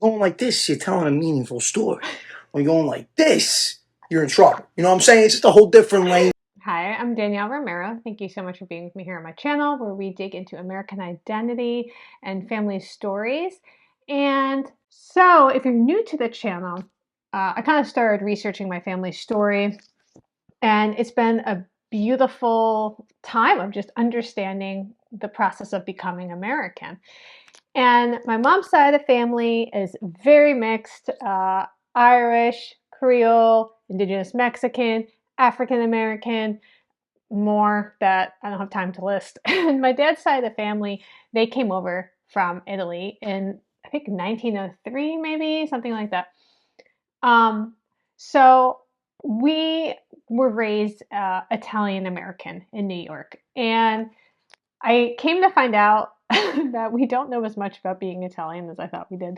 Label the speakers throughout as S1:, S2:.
S1: Going like this, you're telling a meaningful story. When you're going like this, you're in trouble. You know what I'm saying? It's just a whole different lane.
S2: Hi, I'm Danielle Romero. Thank you so much for being with me here on my channel where we dig into American identity and family stories. And so, if you're new to the channel, I kind of started researching my family story, and it's been a beautiful time of just understanding the process of becoming American. And my mom's side of the family is very mixed, Irish, Creole, Indigenous Mexican, African American, more that I don't have time to list. And my dad's side of the family, they came over from Italy in, I think, 1903, maybe something like that. Um, so we were raised Italian American in New York, and I came to find out that we don't know as much about being Italian as I thought we did.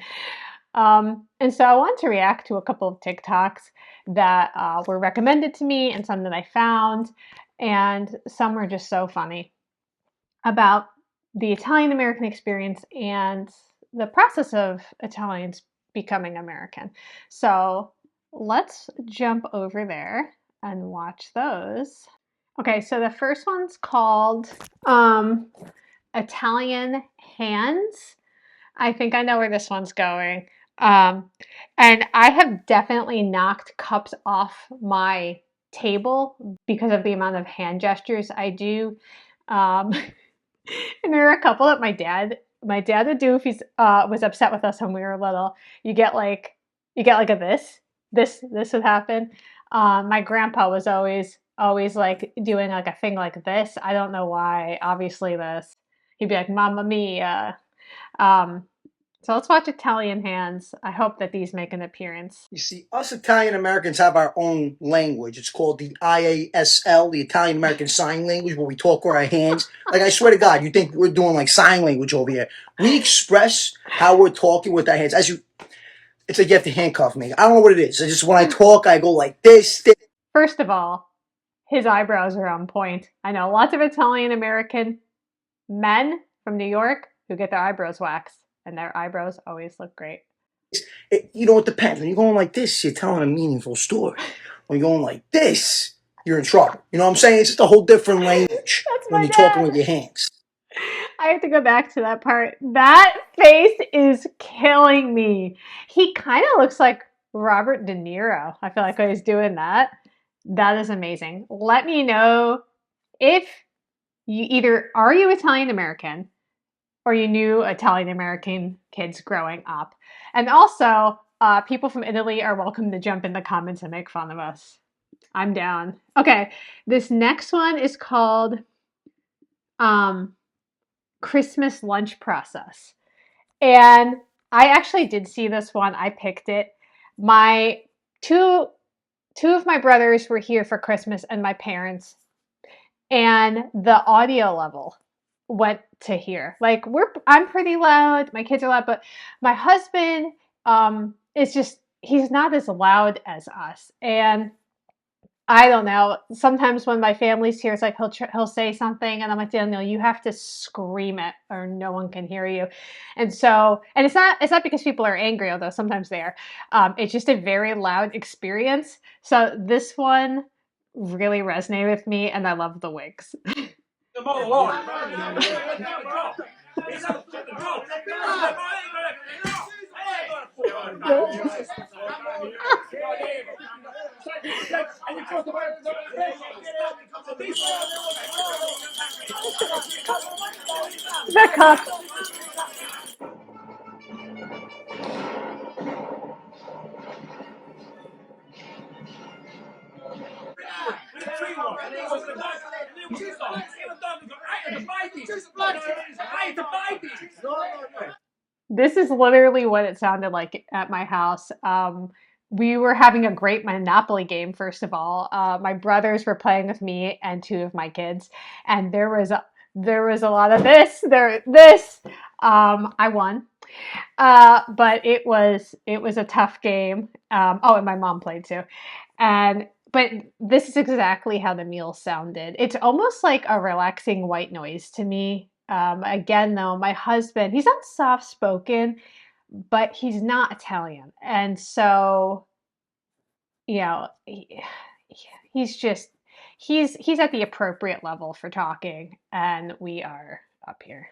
S2: And so I want to react to a couple of TikToks that were recommended to me and some that I found. And some were just so funny about the Italian American experience and the process of Italians becoming American. So let's jump over there and watch those. Okay, so the first one's called Italian Hands. I think I know where this one's going. Um, and I have definitely knocked cups off my table because of the amount of hand gestures I do. Um, and there are a couple that my dad would do if he's was upset with us when we were little. You get like a this would happen. My grandpa was always like doing like a thing like this. I don't know why. Obviously this. He'd be like, "Mamma mia." Um, so let's watch Italian Hands. I hope that these make an appearance.
S1: You see, us Italian Americans have our own language. It's called the IASL, the Italian American Sign Language, where we talk with our hands. Like, I swear to God, you think we're doing like sign language over here. We express how we're talking with our hands. It's like you have to handcuff me. I don't know what it is. It's just when I talk, I go like this.
S2: First of all, his eyebrows are on point. I know lots of Italian American men from New York who get their eyebrows waxed, and their eyebrows always look great.
S1: It depends. When you're going like this, you're telling a meaningful story. When you're going like this, you're in trouble. You know what I'm saying? It's just a whole different language
S2: That's
S1: when
S2: my
S1: you're talking
S2: dad.
S1: with your hands.
S2: I have to go back to that part. That face is killing me. He kind of looks like Robert De Niro. I feel like when he's doing that. That is amazing. Let me know if you either are you Italian American or you knew Italian American kids growing up. And also, people from Italy are welcome to jump in the comments and make fun of us. I'm down. Okay, this next one is called um, Christmas lunch process. And I actually did see this one. I picked it. My two of my brothers were here for Christmas and my parents, and the audio level went to here. Like I'm pretty loud, my kids are loud, but my husband is just he's not as loud as us. And I don't know. Sometimes when my family's here, it's like he'll say something, and I'm like, Daniel, you have to scream it, or no one can hear you. And so, and it's not because people are angry, although sometimes they are. It's just a very loud experience. So this one really resonated with me, and I love the wigs. The cup. This is literally what it sounded like at my house. We were having a great Monopoly game, first of all. My brothers were playing with me and two of my kids, and there was a lot of this. I won, but it was a tough game. Oh, and my mom played too, and but this is exactly how the meal sounded. It's almost like a relaxing white noise to me. Again, though, my husband, he's not soft spoken, but he's not Italian. And so, he's just he's at the appropriate level for talking, and we are up here.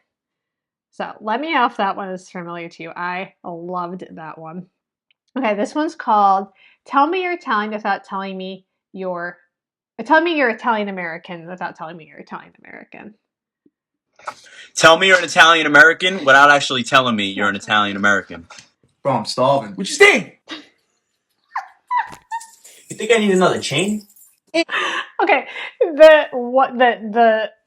S2: So let me know if that one is familiar to you. I loved that one. Okay, this one's called "Tell Me You're Italian Without Telling Me You're." Tell me you're Italian American without telling me you're Italian American.
S3: Tell me you're an Italian American without actually telling me you're an Italian American.
S4: Bro, I'm starving. What you think? You think I need another chain?
S2: Okay,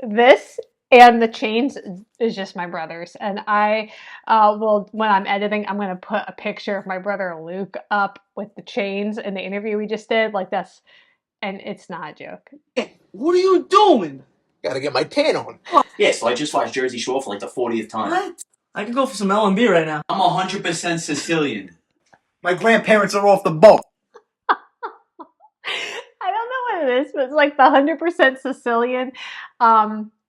S2: this and the chains is just my brother's, and I will, when I'm editing, I'm gonna put a picture of my brother Luke up with the chains in the interview we just did. Like that's, and it's not a joke.
S4: What are you doing? Gotta get my tan on. Yeah, so I just watched Jersey Shore for like the 40th time. What? I can go for some L&B right now.
S3: I'm 100% Sicilian.
S1: My grandparents are off the boat.
S2: I don't know what it is, but it's like the 100% Sicilian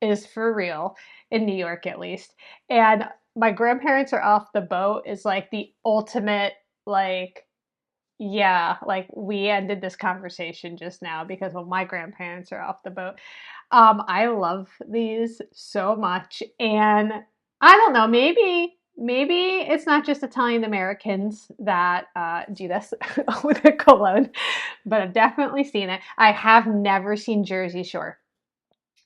S2: is for real in New York, at least. And my grandparents are off the boat is like the ultimate, like, yeah, like we ended this conversation just now because well, my grandparents are off the boat. I love these so much, and I don't know, maybe it's not just Italian Americans that do this with a cologne, but I've definitely seen it. I have never seen Jersey Shore.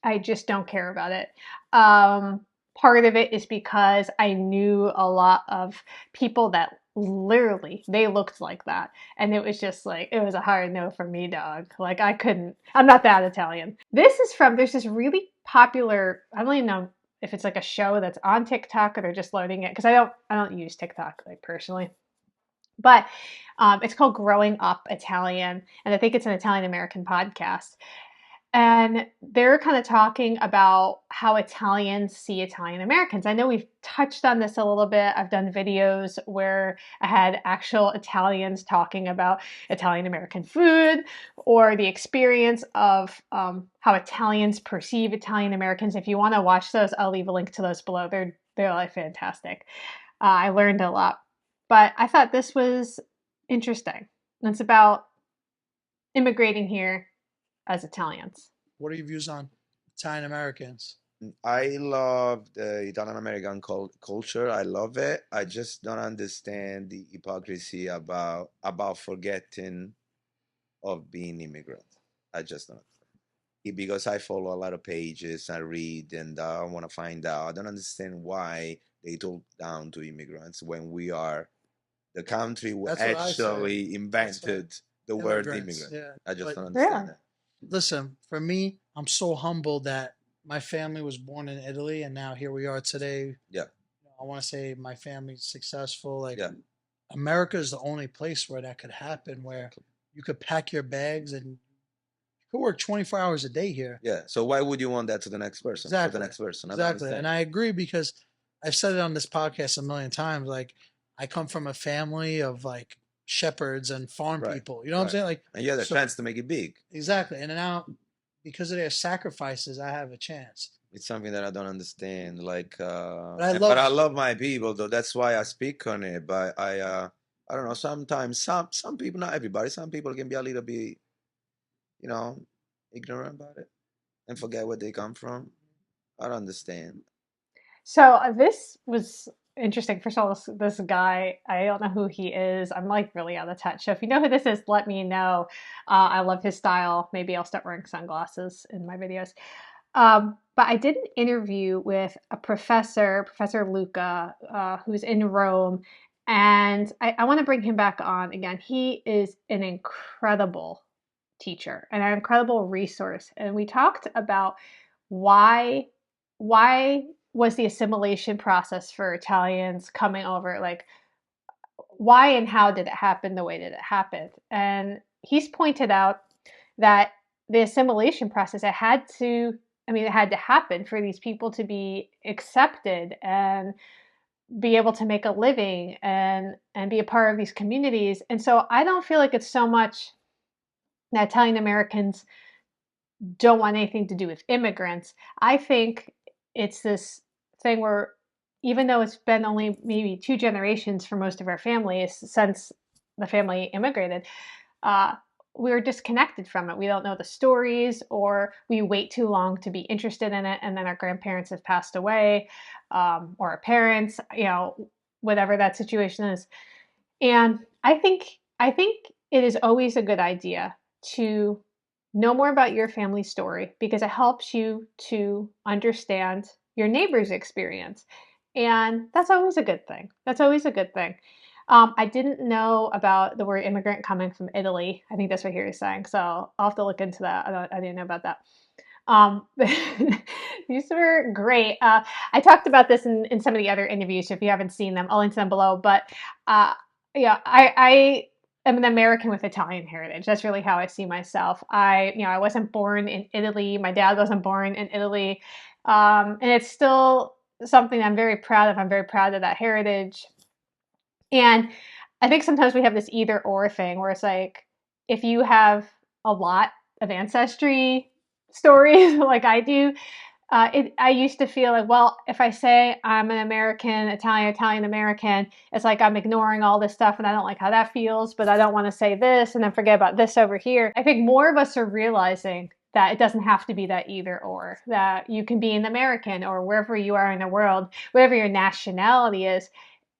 S2: I just don't care about it. Part of it is because I knew a lot of people that literally they looked like that, and it was just like it was a hard no for me, dog. Like I couldn't. I'm not that Italian. This is from there's this really popular. I don't even know if it's like a show that's on TikTok or they're just loading it because I don't use TikTok like personally, but it's called Growing Up Italian, and I think it's an Italian American podcast. And they're kind of talking about how Italians see Italian Americans. I know we've touched on this a little bit. I've done videos where I had actual Italians talking about Italian American food or the experience of how Italians perceive Italian Americans. If you want to watch those, I'll leave a link to those below. They're like fantastic. I learned a lot, but I thought this was interesting. It's about immigrating here as Italians.
S5: What are your views on Italian Americans?
S6: I love the Italian American culture. I love it. I just don't understand the hypocrisy about forgetting of being immigrant. I just don't. Because I follow a lot of pages, I read, and I want to find out. I don't understand why they talk down to immigrants when we are the country who
S5: That's what I say.
S6: actually invented the word
S5: Immigrants,
S6: immigrant.
S5: yeah.
S6: I just
S5: But-
S6: don't understand
S2: Yeah.
S6: that.
S5: Listen, for me, I'm so humbled that my family was born in Italy and now here we are today.
S6: Yeah.
S5: I want to say my family's successful. Like
S6: Yeah.
S5: America is the only place where that could happen, where you could pack your bags and you could work 24 hours a day here.
S6: Yeah. So why would you want that to the next person? For
S5: Exactly.
S6: the next person. I don't
S5: Exactly.
S6: understand.
S5: And I agree because I've said it on this podcast a million times. Like I come from a family of like shepherds and farm
S6: Right,
S5: people. You know what I'm
S6: right.
S5: saying? Like
S6: And you have the
S5: So-
S6: chance to make it big.
S5: exactly. And now because of their sacrifices, I have a chance.
S6: It's something that I don't understand. Like,
S5: I
S6: but I
S5: love-
S6: love my people, though. That's why I speak on it. But I don't know. Sometimes some people, not everybody, some people can be a little bit, ignorant about it and forget where they come from. I don't understand.
S2: So this was interesting. First of all, this guy, I don't know who he is. I'm like really out of touch. So if you know who this is, let me know. I love his style. Maybe I'll start wearing sunglasses in my videos. But I did an interview with a professor, Professor Luca, who's in Rome. And I want to bring him back on again. He is an incredible teacher and an incredible resource. And we talked about why was the assimilation process for Italians coming over, like why and how did it happen the way that it happened? And he's pointed out that the assimilation process, it had to happen for these people to be accepted and be able to make a living and be a part of these communities. And so I don't feel like it's so much that Italian Americans don't want anything to do with immigrants. I think it's this thing where, even though it's been only maybe 2 generations for most of our families since the family immigrated, we're disconnected from it. We don't know the stories, or we wait too long to be interested in it, and then our grandparents have passed away, or our parents, whatever that situation is. And I think it is always a good idea to know more about your family story, because it helps you to understand your neighbor's experience. And that's always a good thing. That's always a good thing. I didn't know about the word immigrant coming from Italy. I think that's what you're saying. So I'll have to look into that. I didn't know about that. These were great. I talked about this in some of the other interviews. So if you haven't seen them, I'll link to them below. But I am an American with Italian heritage. That's really how I see myself. I wasn't born in Italy. My dad wasn't born in Italy. And it's still something I'm very proud of. I'm very proud of that heritage. And I think sometimes we have this either or thing where it's like, if you have a lot of ancestry stories like I do, I used to feel like, well, if I say I'm an American, Italian American, it's like I'm ignoring all this stuff and I don't like how that feels, but I don't want to say this and then forget about this over here. I think more of us are realizing that it doesn't have to be that either or, that you can be an American or wherever you are in the world, whatever your nationality is,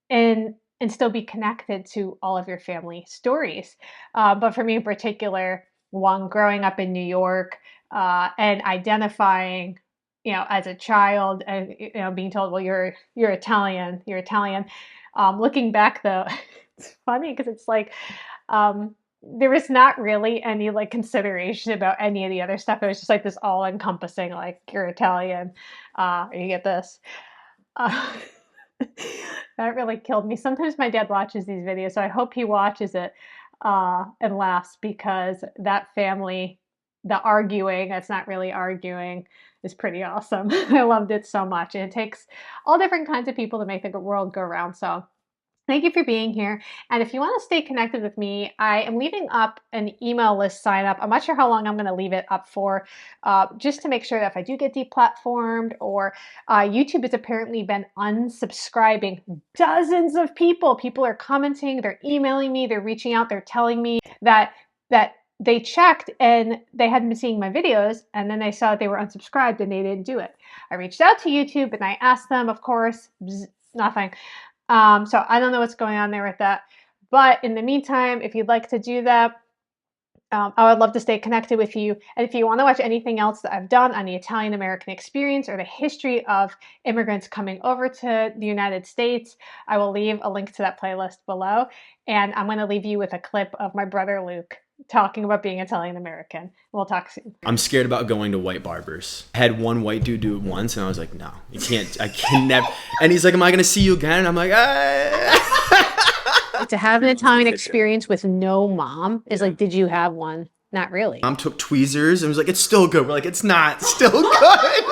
S2: and still be connected to all of your family stories. But for me in particular, growing up in New York and identifying, as a child, and being told, well, you're Italian. Looking back though, it's funny because it's like there was not really any like consideration about any of the other stuff. It was just like this all-encompassing, like, you're Italian. You get this. That really killed me. Sometimes my dad watches these videos, so I hope he watches it and laughs, because that family, the arguing, that's not really arguing, is pretty awesome. I loved it so much. And it takes all different kinds of people to make the world go round. So thank you for being here. And if you want to stay connected with me, I am leaving up an email list sign up. I'm not sure how long I'm going to leave it up for, just to make sure that if I do get deplatformed, or YouTube has apparently been unsubscribing dozens of people. People are commenting, they're emailing me, they're reaching out, they're telling me that they checked and they hadn't been seeing my videos, and then they saw that they were unsubscribed and they didn't do it. I reached out to YouTube and I asked them, of course, nothing. So I don't know what's going on there with that. But in the meantime, if you'd like to do that, I would love to stay connected with you. And if you want to watch anything else that I've done on the Italian American experience or the history of immigrants coming over to the United States, I will leave a link to that playlist below. And I'm going to leave you with a clip of my brother Luke talking about being Italian American. We'll talk soon.
S7: I'm scared about going to white barbers. I had one white dude do it once, and I was like, no, you can't. I can never. And he's like, am I going to see you again? And I'm like,
S2: To have an Italian experience with no mom is like, did you have one? Not really.
S7: Mom took tweezers and was like, it's still good. We're like, it's not still good.